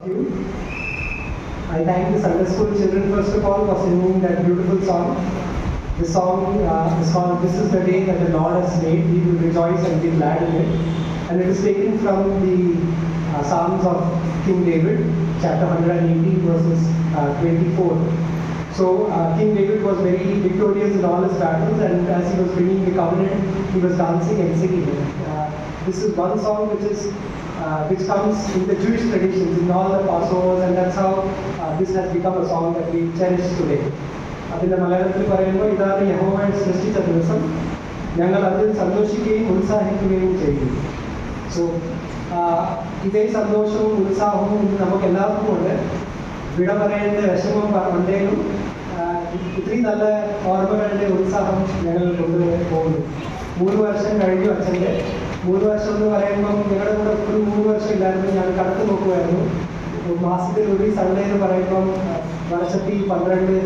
you. I thank the Sunday school children first of all for singing that beautiful song. The song is called "This is the day that the Lord has made. We will rejoice and be glad in it." And it is taken from the Psalms of King David, chapter 180, verses 24. So King David was very victorious in all his battles, and as he was bringing the covenant, he was dancing and singing it. This is one song which comes in the Jewish traditions, in all the Passovers, and that's how this has become a song that we cherish today. അതിൻ്റെ മലയാളത്തിൽ പറയുമ്പോൾ ഇതാണ് യഹോവ സൃഷ്ടിച്ച ദിവസം, ഞങ്ങൾ അതിൽ സന്തോഷിക്കുകയും ഉത്സാഹിക്കുകയും ചെയ്യും. സോ ഇതേ സന്തോഷവും ഉത്സാഹവും നമുക്ക് എല്ലാവർക്കും ഉണ്ട്. വിട പറയേണ്ട വിഷമം ഉണ്ടെങ്കിലും ഇത്രയും നല്ല ഓർമ്മകളുടെ ഉത്സാഹം ഞങ്ങൾ കൊണ്ടുപോകുന്നു. 3 വർഷം കഴിഞ്ഞു അച്ഛൻ്റെ. 3 വർഷം എന്ന് പറയുമ്പം ഞങ്ങളുടെ കൂടെ ഒരു 3 വർഷം ഇല്ലായിരുന്നു. ഞാൻ കടത്ത് നോക്കുമായിരുന്നു. മാസത്തിൽ ഒരു സൺഡേ എന്ന് പറയുമ്പം വർഷത്തിൽ 12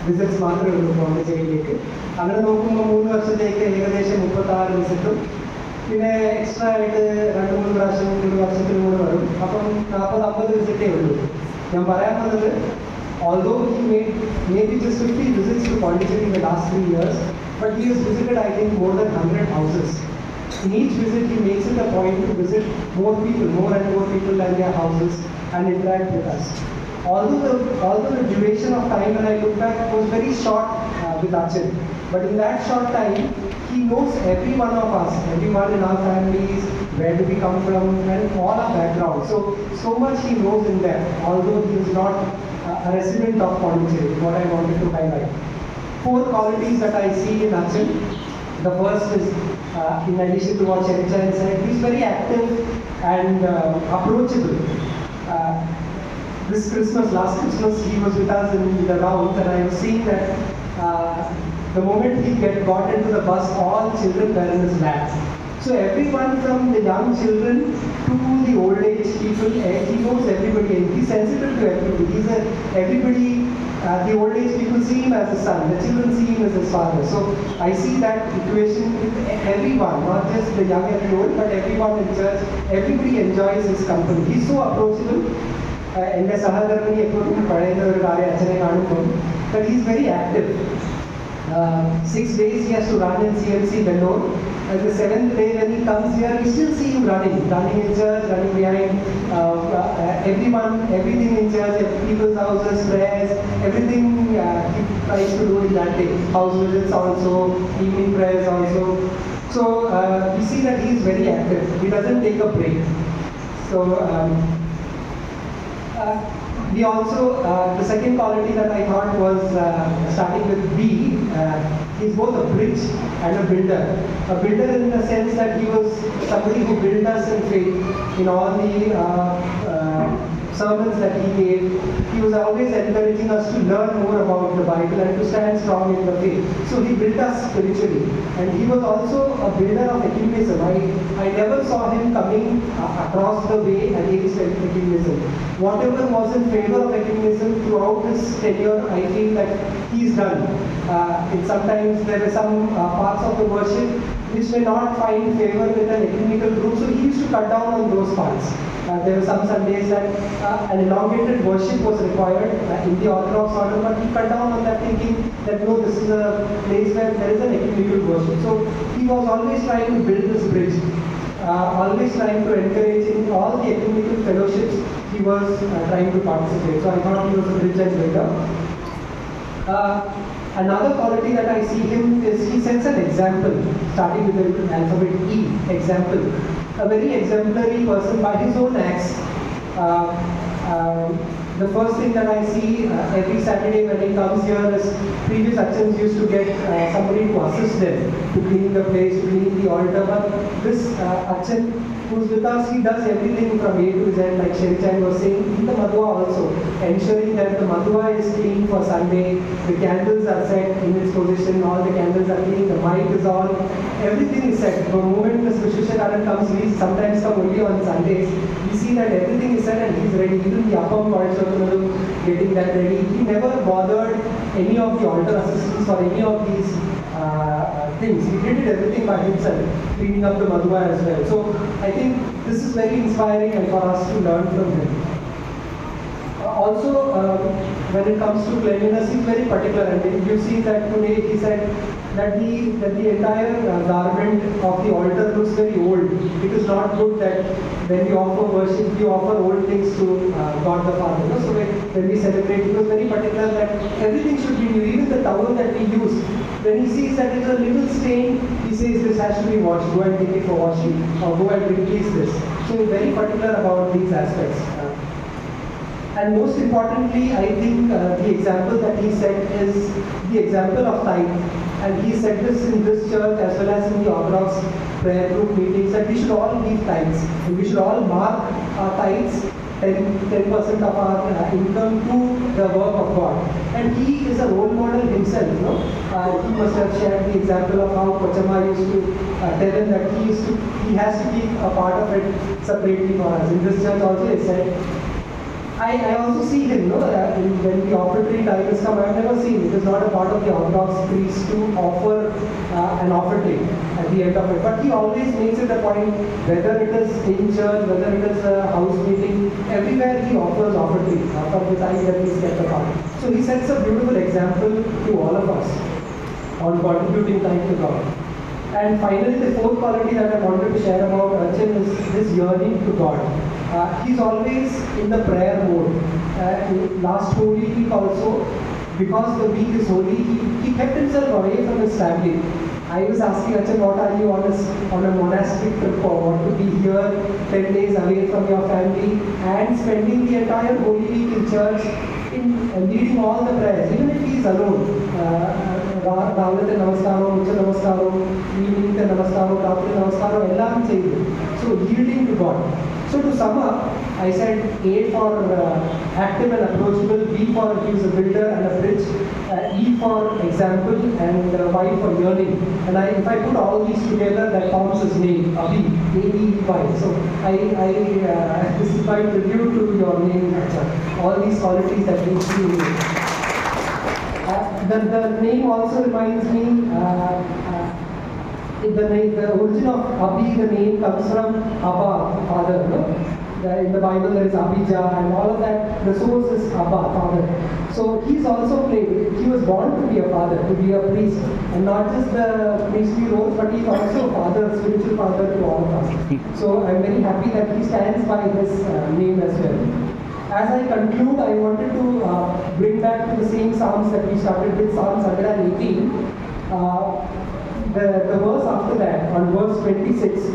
വിസിറ്റ്സ് മാത്രമേ ഉള്ളൂ പോണ്ടിച്ചേരിയിലേക്ക്. അങ്ങനെ നോക്കുമ്പോൾ 3 വർഷത്തേക്ക് ഏകദേശം 36 വിസിറ്റും പിന്നെ എക്സ്ട്രാ ആയിട്ട് 2-3 പ്രാവശ്യം ഒരു വർഷത്തിൽ കൂടെ വരും. അപ്പം 40-50 വിസിറ്റേ ഉള്ളൂ. ഞാൻ പറയാൻ വന്നത്, although he made maybe just 50 visits to Pondicherry in the last 3 years, but he has visited, I think, more than 100 houses. In each visit, he makes it a point to visit more people, more and more people and their houses, and interact with us. Although the duration of time when I look back was very short with Achin, but in that short time, he knows every one of us, everyone in our families, where do we come from, and all our background. So much he knows in depth, although he is not a resident of Pondicherry, what I wanted to highlight. 4 qualities that I see in Achin. The first is, in addition to what Cherichan said, he's very active and approachable. This Christmas, last Christmas, he was with us in the rounds, and I was seeing that the moment he got into the bus, all children were in his lap. So everyone from the young children to the old age people, he knows everybody, and he's sensitive to everybody. Everybody, the old age people see him as a son, the children see him as his father. So I see that equation with everyone, not just the young and the old, but everyone in church. Everybody enjoys his company. He's so approachable. എൻ്റെ സഹധർമ്മിണി എപ്പോഴും പറയുന്ന ഒരു കാര്യം അച്ഛനെ കാണുമ്പോൾ, but he's very active. 6 days he has to run in CMC Bangalore. And the 7th day when he comes here, we still see him running in church, running behind everyone, everything in church, people's houses, prayers, everything he tries to do in that day. House visits also, evening prayers also. So we see that he is very active. He doesn't take a break. So we also, the second quality that I thought was starting with B, he's both a bridge and a builder. A builder in the sense that he was somebody who built us in faith in all the sermons that he gave. He was always encouraging us to learn more about the Bible and to stand strong in the faith. So he built us spiritually, and he was also a builder of ecumenism. I never saw him coming across the way against ecumenism. Whatever was in favor of ecumenism throughout his tenure, I feel that he's done. Sometimes there were some parts of the worship which may not find favor with an ecumenical group, so he used to cut down on those parts. There were some Sundays that an elongated worship was required in the Orthodox order, but he cut down on that, thinking that no, this is a place where there is an ecumenical worship. So he was always trying to build this bridge, always trying to encourage in all the ecumenical fellowships he was trying to participate. So I thought he was a bridge and builder. Another quality that I see him is he sets an example, starting with the alphabet E, example. A very exemplary person by his own acts. The first thing that I see every Saturday when he comes here is, previous Achans used to get somebody to assist them to clean the place, to clean the altar. But this Achan who's with us, he does everything from A to Z, like Cherichan was saying, in the Madhua also, ensuring that the Madhua is clean for Sunday, the candles are set in its position, all the candles are clean, the mic is on, everything is set. The moment the Sushishakaran comes, we sometimes come only on Sundays, we see that everything is set and he's ready. Even the Appam getting that ready. He never bothered any of the altar assistants or any of these things. He did everything by himself, cleaning up the Madhua as well. So I think this is very inspiring and for us to learn from him. also, when it comes to cleanliness, he's very particular. And you see that today he said that the entire garment of the altar looks very old. It is not good that when we offer worship, we offer old things to God the Father. No? So when we celebrate, he was very particular that everything should be new. Even the towel that we use, when he sees that it's a little stain, he says this has to be washed. Go and take it for washing, or go and replace this. So he's very particular about these aspects. And most importantly, I think the example that he set is the example of tithe. And he said this in this church as well as in the Orthodox prayer group meetings that we should all give tithes. And we should all mark our tithes 10% of our income to the work of God. And he is a role model himself. No? He must have shared the example of how Kochama used to tell him that he has to keep a part of it separately for us. In this church also he said, I also see him, no, when the offertory time is come, I've never seen it is not a part of the Orthodox priest to offer an offertory at the end of it. But he always makes it a point, whether it is in church, whether it is a house meeting, everywhere he offers offertory from the time that he's kept apart. So he sets a beautiful example to all of us on contributing time to God. And finally, the fourth quality that I wanted to share about Archan is his yearning to God. He's always in the prayer mode. Last Holy Week also, because the week is holy, he kept himself away from his family. I was asking Archan, what are you on a monastic trip for? What to be here 10 days away from your family and spending the entire Holy Week in church, in leading all the prayers, even if he is alone. Ravalate Namaskaram, Ucha Namaskaram, Evening Namaskaram, Ratri Namaskaram, Ellam Cheydu. So yielding to God. So to sum up, I said A for active and approachable, B for he is a builder and a bridge, E for example, and Y for yearning. And if I put all these together, that forms his name, Abey, A-B-E-Y. So this is my tribute to your name, Acha. All these qualities that we see in you. The name also reminds me, the origin of Abey, the name comes from Abba, father. No? In the Bible there is Abijah and all of that. The source is Abba, father. So he's also played. He was born to be a father, to be a priest, and not just the priestly roles, but he's also a father, spiritual father to all of us. So I'm very happy that he stands by this name as well. As I conclude, I wanted to bring back to the same Psalms that we started with, Psalms 118. The verse after that, on verse 26,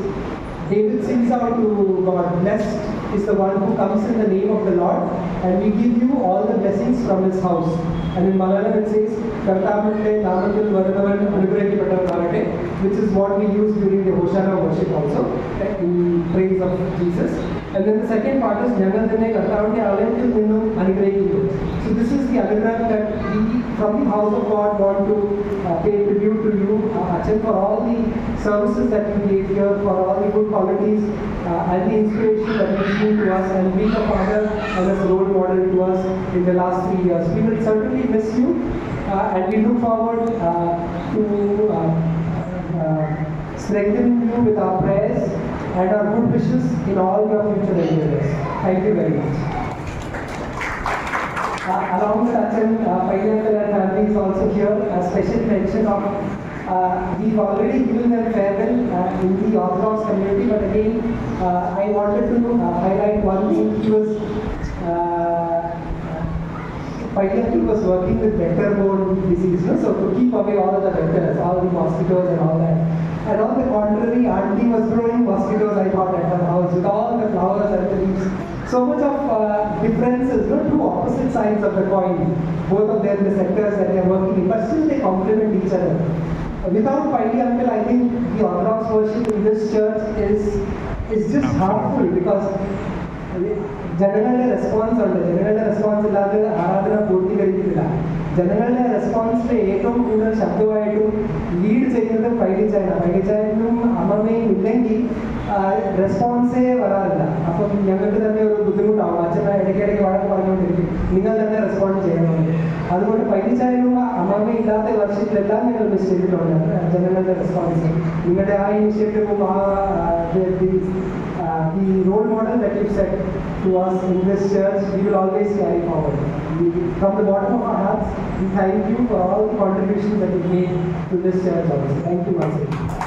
David sings out to God, blessed is the one who comes in the name of the Lord, and we give you all the blessings from his house. And in Malayalam it says, Kartamatte Namatil Varadavan Anugrahati Pattanavate, which is what we use during the Hosanna worship also, in praise of Jesus. And then the second part is Nyangadane Kartavante Alayamil Ninnum Anugrahati. So this is the anugrah that we from the house of God want to pay tribute to you, Achan, for all the services that you gave here, for all the good qualities and the inspiration that you gave to us, and being a father and as a role model to us in the last 3 years. We will certainly miss you, and we look forward to strengthening you with our prayers and our good wishes in all your future endeavors. Thank you very much. Along with Achan, Financial and family is also here. A special mention of, we've already given them farewell in the Orthodox community, but again, I wanted to highlight one thing. He was working with vector-borne disease, no? So to keep away all the vectors, all the mosquitoes and all that. And on the contrary, auntie was growing mosquitoes, I thought, at her house with all the flowers and the leaves. So much of differences, no? Two opposite sides of the coin. Both of them, the sectors that they are working in, but still they complement each other. Without Paili Uncle, I think the Orthodox worship in this church is just harmful, because general response ഇല്ലാതെ ആരാധന പൂർത്തീകരിക്കുന്നില്ല. ജനങ്ങളുടെ റെസ്പോൺസിൽ ഏറ്റവും കൂടുതൽ ശബ്ദമായിട്ടും lead ചെയ്യുന്നത് പൈലിച്ചായനും അമ്മമ്മയും ഇല്ലെങ്കിൽ റെസ്പോൺസേ വരാറില്ല. അപ്പം ഞങ്ങൾക്ക് തന്നെ ഒരു ബുദ്ധിമുട്ടാവും. അച്ഛനെ ഇടയ്ക്കിടയ്ക്ക് വഴക്ക് പറഞ്ഞുകൊണ്ടിരിക്കും, നിങ്ങൾ തന്നെ റെസ്പോണ്ട് ചെയ്യണമെന്ന്. അതുകൊണ്ട് പൈലിച്ചായനും അമ്മമ്മയും ഇല്ലാത്ത വർഷത്തിലെല്ലാം ഞങ്ങൾ മിസ് ചെയ്തിട്ടുണ്ട് ജനങ്ങളുടെ റെസ്പോൺസ്. നിങ്ങളുടെ ആ ഇനിഷ്യേറ്റീവും the role model that you've set to us in this church, we will always carry forward. From the bottom of our hearts, we thank you for all the contributions that you've made to this church also. Thank you once again.